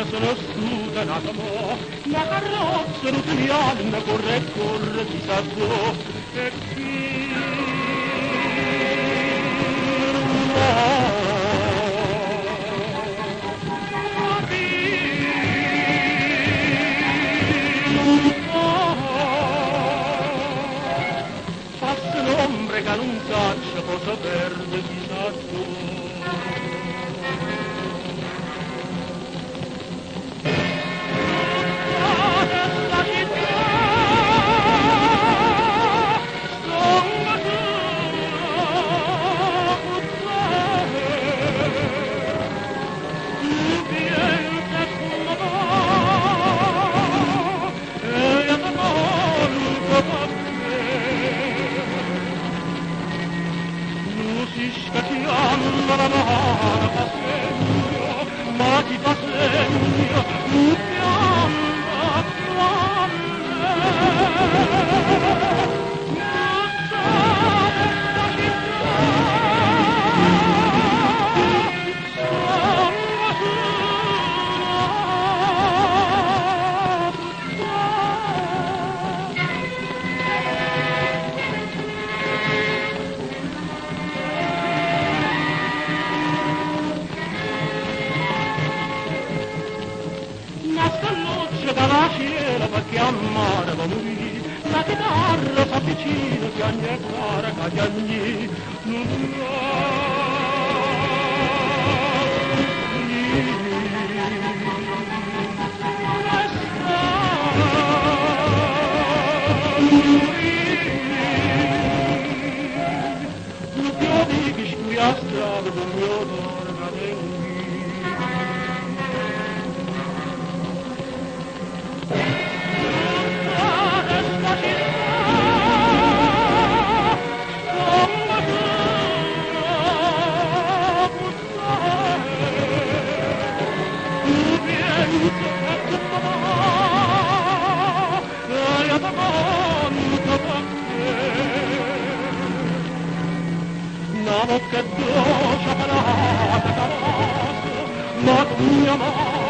sono studa natomo, la carrozza rutiliana corre si sa e qui passano ombre che non caccia cosa verde si sa ma ti fa segno, dalla sciera perché amare va morì la chitarra fa vicino piange e cara cagagni una bocca d'ossa parata, ma tu mia madre